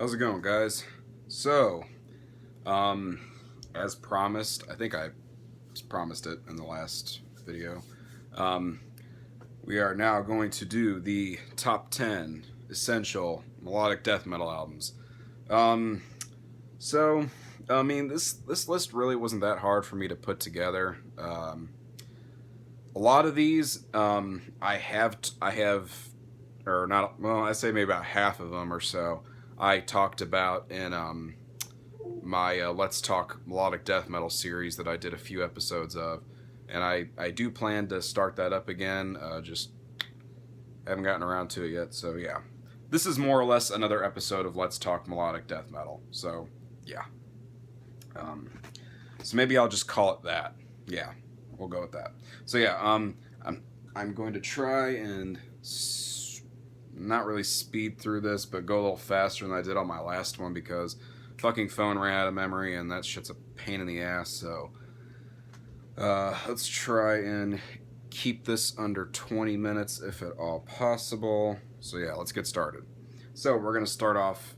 How's it going, guys? So, as promised, I think I promised it in the last video. Um, we are now going to do the top 10 essential melodic death metal albums. Um, so, I mean, this list really wasn't that hard for me to put together. A lot of these, I have, or not. Well, I say maybe about half of them or so. I talked about in my Let's Talk Melodic Death Metal series that I did a few episodes of, and I do plan to start that up again. Just haven't gotten around to it yet. So yeah, this is more or less another episode of Let's Talk Melodic Death Metal. So yeah, so maybe I'll just call it that. Yeah, we'll go with that. So yeah, I'm going to try and not really speed through this, but go a little faster than I did on my last one because fucking phone ran out of memory and that shit's a pain in the ass. So let's try and keep this under 20 minutes if at all possible. So yeah, let's get started. So we're going to start off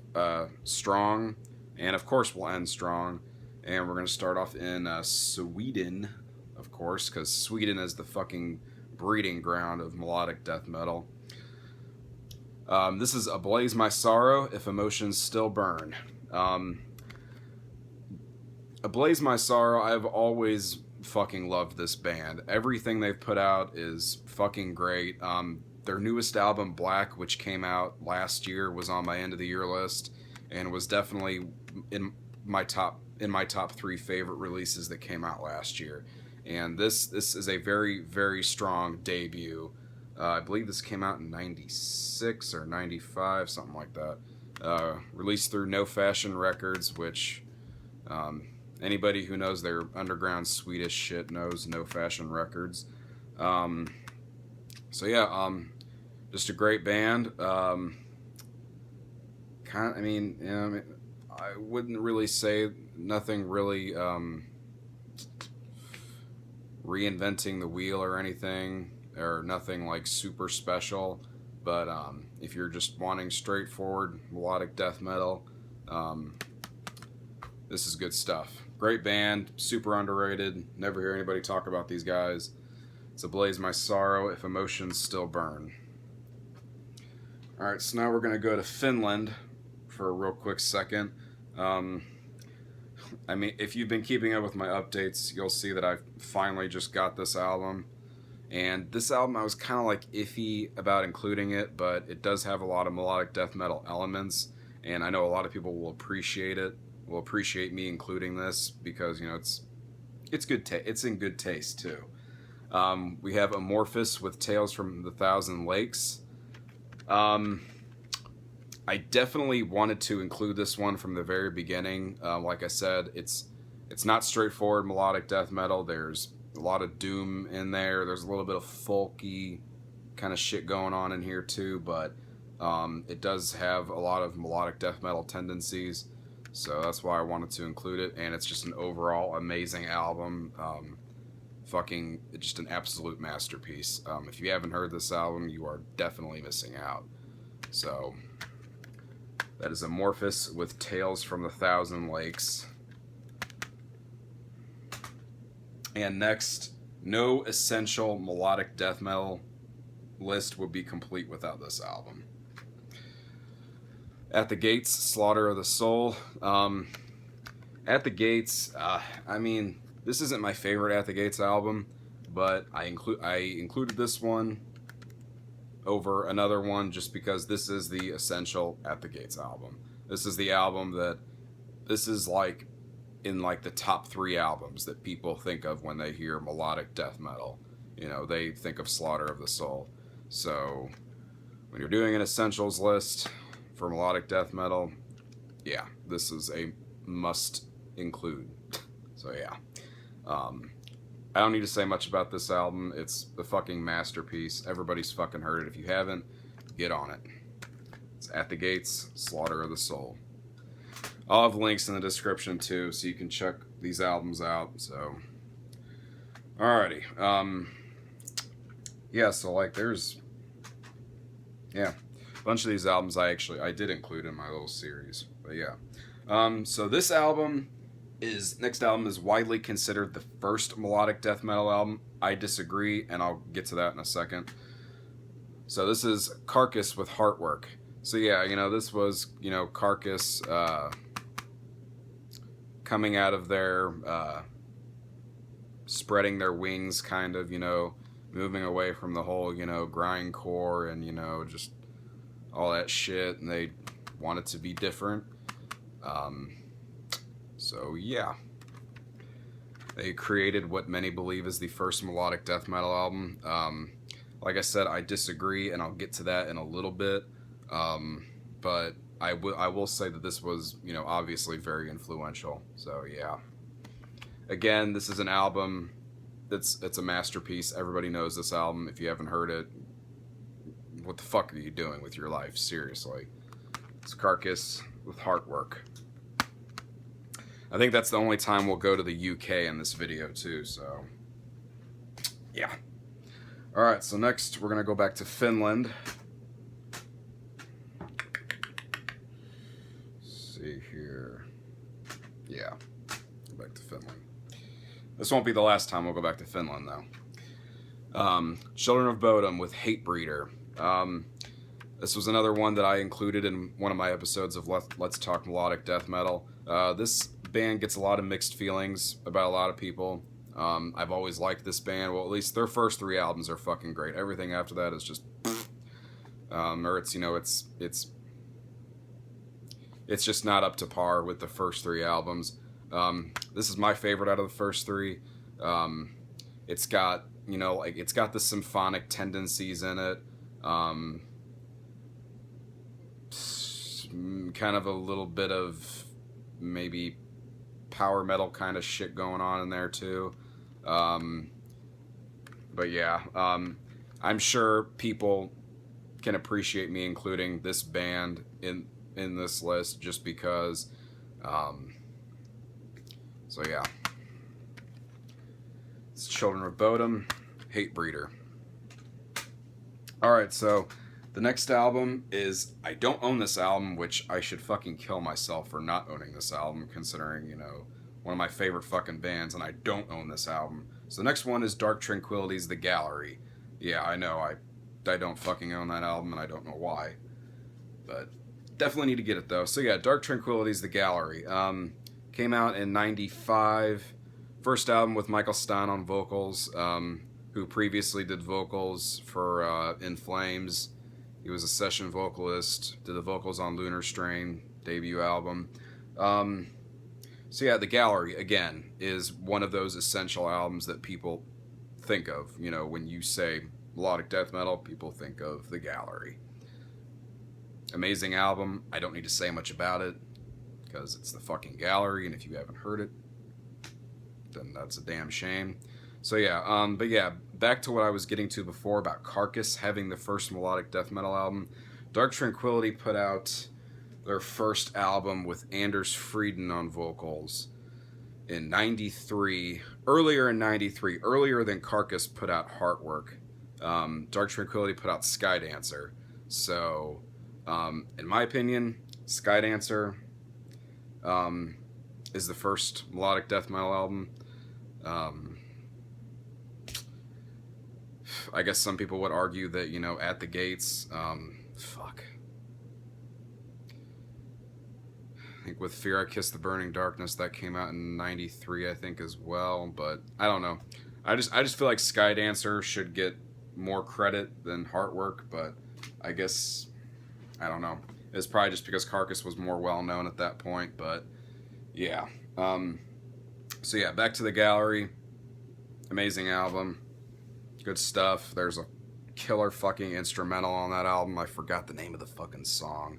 strong, and of course we'll end strong, and we're going to start off in Sweden, of course, because Sweden is the fucking breeding ground of melodic death metal. This is Ablaze My Sorrow, If Emotions Still Burn. Ablaze My Sorrow, I've always fucking loved this band. Everything they've put out is fucking great. Their newest album, Black, which came out last year, was on my end of the year list and was definitely in my top 3 favorite releases that came out last year. And this is a very, very strong debut. I believe this came out in 96 or 95, something like that. Released through No Fashion Records, which anybody who knows their underground Swedish shit knows No Fashion Records. So yeah, just a great band. I wouldn't really say nothing really reinventing the wheel or anything, or nothing like super special, but if you're just wanting straightforward melodic death metal, this is good stuff. Great band, super underrated, never hear anybody talk about these guys. It's Ablaze My Sorrow, If Emotions Still Burn. Alright, so now we're going to go to Finland for a real quick second. I mean, if you've been keeping up with my updates, you'll see that I finally just got this album. And this album, I was kind of like iffy about including it, but it does have a lot of melodic death metal elements, and I know a lot of people will appreciate it. Will appreciate me including this because it's good. It's in good taste too. We have Amorphous with Tales from the Thousand Lakes. I definitely wanted to include this one from the very beginning. Like I said, it's not straightforward melodic death metal. There's a lot of doom in there. There's a little bit of folky kind of shit going on in here too, but it does have a lot of melodic death metal tendencies, so that's why I wanted to include it. And it's just an overall amazing album. Just an absolute masterpiece. If you haven't heard this album, you are definitely missing out. So that is Amorphous with Tales from the Thousand Lakes. And next, no essential melodic death metal list would be complete without this album. At the Gates, Slaughter of the Soul. At the Gates, I mean, this isn't my favorite At the Gates album, but I included this one over another one just because this is the essential At the Gates album. This is the album this is like in like the top 3 albums that people think of when they hear melodic death metal. You know, they think of Slaughter of the Soul. So when you're doing an essentials list for melodic death metal, yeah, this is a must include. So yeah, I don't need to say much about this album. It's a fucking masterpiece. Everybody's fucking heard it. If you haven't, get on it. It's At the Gates, Slaughter of the Soul. I'll have links in the description too, so you can check these albums out. So, alrighty. Yeah. So like, there's, yeah. A bunch of these albums I did include in my little series. But yeah. So this next album is widely considered the first melodic death metal album. I disagree, and I'll get to that in a second. So this is Carcass with Heartwork. So yeah, this was, Carcass coming out of their, spreading their wings, kind of, moving away from the whole, grindcore and, just all that shit, and they wanted to be different. So yeah. They created what many believe is the first melodic death metal album. Like I said, I disagree, and I'll get to that in a little bit. But I will say that this was, obviously very influential. So yeah. Again, this is an album it's a masterpiece. Everybody knows this album. If you haven't heard it, what the fuck are you doing with your life? Seriously. It's Carcass with Heartwork. I think that's the only time we'll go to the UK in this video too, so yeah. Alright, so next we're gonna go back to Finland. Let's see here. Yeah, go back to Finland. This won't be the last time we'll go back to Finland though. Children of Bodom with Hatebreeder. This was another one that I included in one of my episodes of Let's Talk Melodic Death Metal. This band gets a lot of mixed feelings about a lot of people. I've always liked this band. Well, at least their first 3 albums are fucking great. Everything after that is just, or it's just not up to par with the first 3 albums. This is my favorite out of the first 3. It's got, it's got the symphonic tendencies in it. Kind of a little bit of maybe power metal kind of shit going on in there too. But yeah, I'm sure people can appreciate me including this band in this list just because. So yeah, it's Children of Bodom, Hatebreeder. All right, so the next album is, I don't own this album, which I should fucking kill myself for not owning this album, considering, one of my favorite fucking bands, and I don't own this album. So the next one is Dark Tranquillity's The Gallery. Yeah, I know, I don't fucking own that album, and I don't know why. But definitely need to get it, though. So yeah, Dark Tranquillity's The Gallery. Came out in 95. First album with Michael Stein on vocals, who previously did vocals for In Flames. He was a session vocalist, did the vocals on Lunar Strain, debut album. So yeah, The Gallery, again, is one of those essential albums that people think of. When you say melodic death metal, people think of The Gallery. Amazing album. I don't need to say much about it, because it's the fucking Gallery, and if you haven't heard it, then that's a damn shame. So yeah, but yeah, back to what I was getting to before about Carcass having the first melodic death metal album. Dark Tranquillity put out their first album with Anders Frieden on vocals in 93. Earlier in 93, earlier than Carcass put out Heartwork. Dark Tranquillity put out Skydancer. So, in my opinion, Skydancer is the first melodic death metal album. I guess some people would argue that, At the Gates, fuck. I think with Fear I Kiss the Burning Darkness, that came out in 93, I think, as well, but I don't know. I just feel like Skydancer should get more credit than Heartwork, but I guess, I don't know. It's probably just because Carcass was more well-known at that point, but yeah. So yeah, back to The Gallery. Amazing album. Good stuff. There's a killer fucking instrumental on that album. I forgot the name of the fucking song,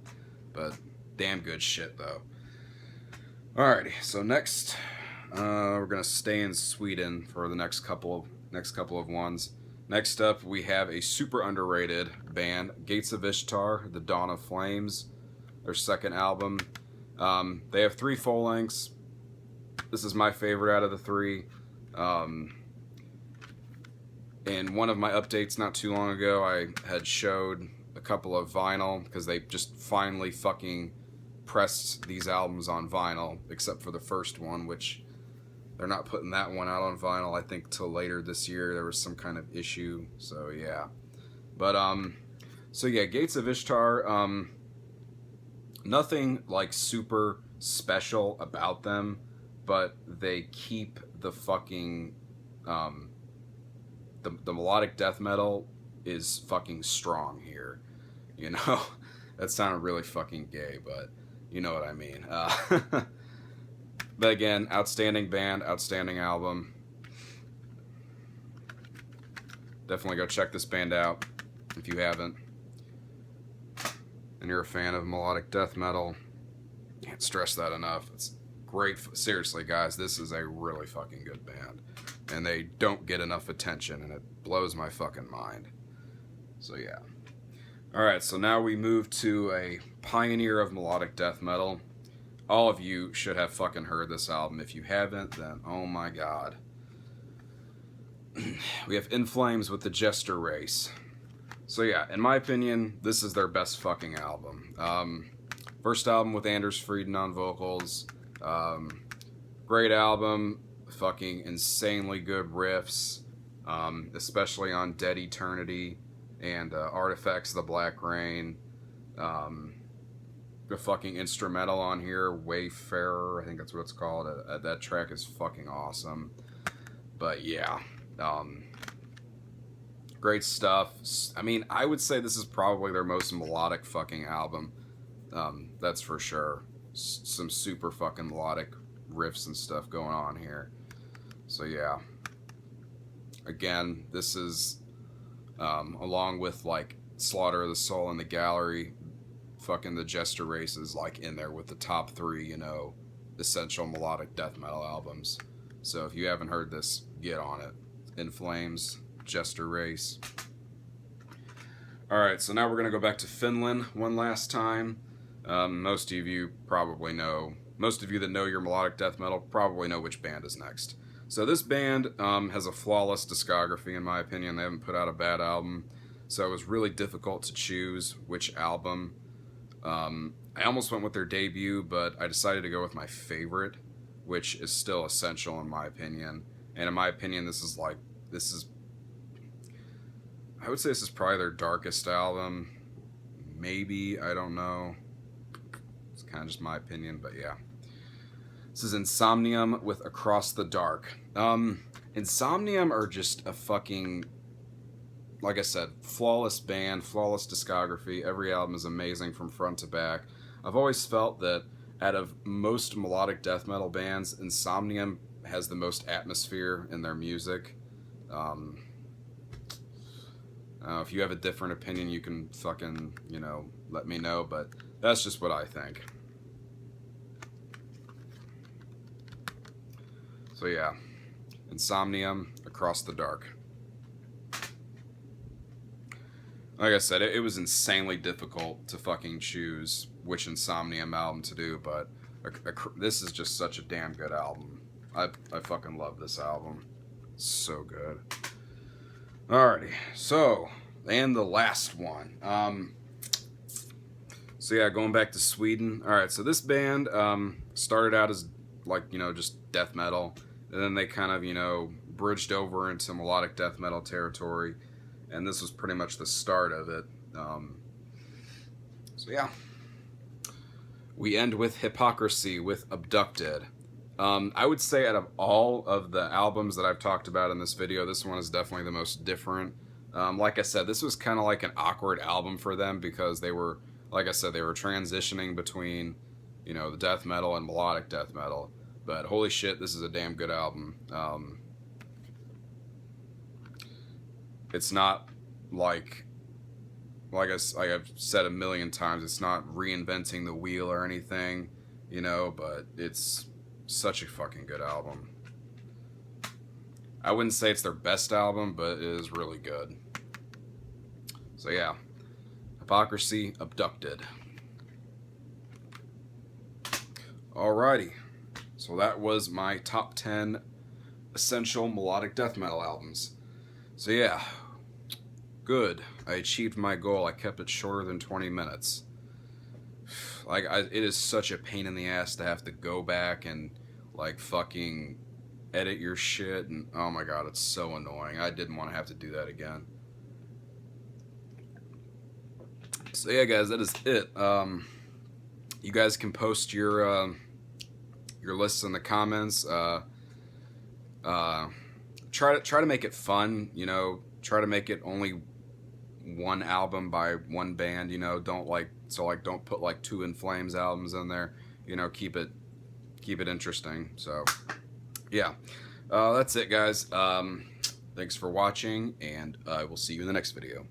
but damn good shit though. Alrighty, so next we're gonna stay in Sweden for the next couple of ones. Next up, we have a super underrated band, Gates of Ishtar, The Dawn of Flames, their second album. They have 3 full lengths. This is my favorite out of the 3. In one of my updates not too long ago, I had showed a couple of vinyl, because they just finally fucking pressed these albums on vinyl, except for the first one, which they're not putting that one out on vinyl, I think, till later this year. There was some kind of issue, so yeah. But, so yeah, Gates of Ishtar, nothing, like, super special about them, but they keep the fucking, the melodic death metal is fucking strong here, you know? That sounded really fucking gay, but you know what I mean. But again, outstanding band, outstanding album. Definitely go check this band out if you haven't. And you're a fan of melodic death metal. Can't stress that enough. It's great. Seriously, guys, this is a really fucking good band. And they don't get enough attention, and it blows my fucking mind. So yeah. Alright, so now we move to a pioneer of melodic death metal. All of you should have fucking heard this album. If you haven't, then oh my god. We have In Flames with the Jester Race. So yeah, in my opinion, this is their best fucking album. First album with Anders Frieden on vocals. Great album. Fucking insanely good riffs. Especially on Dead Eternity and Artifacts of the Black Rain. The fucking instrumental on here, Wayfarer, I think that's what it's called. That track is fucking awesome. But yeah, great stuff. I mean, I would say this is probably their most melodic fucking album. That's for sure. Some super fucking melodic riffs and stuff going on here. So yeah. Again, this is, along with like Slaughter of the Soul and the Gallery, fucking the Jester Race is like in there with the top 3, you know, essential melodic death metal albums. So if you haven't heard this, get on it. In Flames, Jester Race. Alright, so now we're going to go back to Finland one last time. Most of you probably know, most of you that know your melodic death metal probably know which band is next. So this band has a flawless discography, in my opinion. They haven't put out a bad album. So it was really difficult to choose which album. I almost went with their debut, but I decided to go with my favorite, which is still essential in my opinion. And in my opinion, I would say this is probably their darkest album. Maybe, I don't know. It's kind of just my opinion, but yeah. This is Insomnium with Across the Dark. Insomnium are just a fucking, like I said, flawless band, flawless discography. Every album is amazing from front to back. I've always felt that out of most melodic death metal bands, Insomnium has the most atmosphere in their music. If you have a different opinion, you can fucking, you know, let me know, but that's just what I think. So yeah, Insomnium, Across the Dark. Like I said, it was insanely difficult to fucking choose which Insomnium album to do, but this is just such a damn good album. I fucking love this album. It's so good. Alrighty, so, and the last one. So yeah, going back to Sweden. Alright, so this band started out as, like, you know, just death metal, and then they kind of, you know, bridged over into melodic death metal territory, and this was pretty much the start of it. So yeah. We end with Hypocrisy with Abducted. I would say out of all of the albums that I've talked about in this video, this one is definitely the most different. Like I said, this was kind of like an awkward album for them because they were, like I said, they were transitioning between, you know, the death metal and melodic death metal. But holy shit, this is a damn good album. It's not like I've said a million times, it's not reinventing the wheel or anything, you know, but it's such a fucking good album. I wouldn't say it's their best album, but it is really good. So yeah, Hypocrisy, Abducted. Alrighty, so that was my top 10 essential melodic death metal albums. So yeah, good. I achieved my goal. I kept it shorter than 20 minutes. Like, it is such a pain in the ass to have to go back and, like, fucking edit your shit. And, oh my god, it's so annoying. I didn't want to have to do that again. So, yeah, guys, that is it. You guys can post your lists in the comments. Try to make it fun, you know. Try to make it only one album by one band, you know. Don't put like 2 In Flames albums in there, you know. Keep it interesting. So yeah, that's it, guys. Thanks for watching, and I will see you in the next video.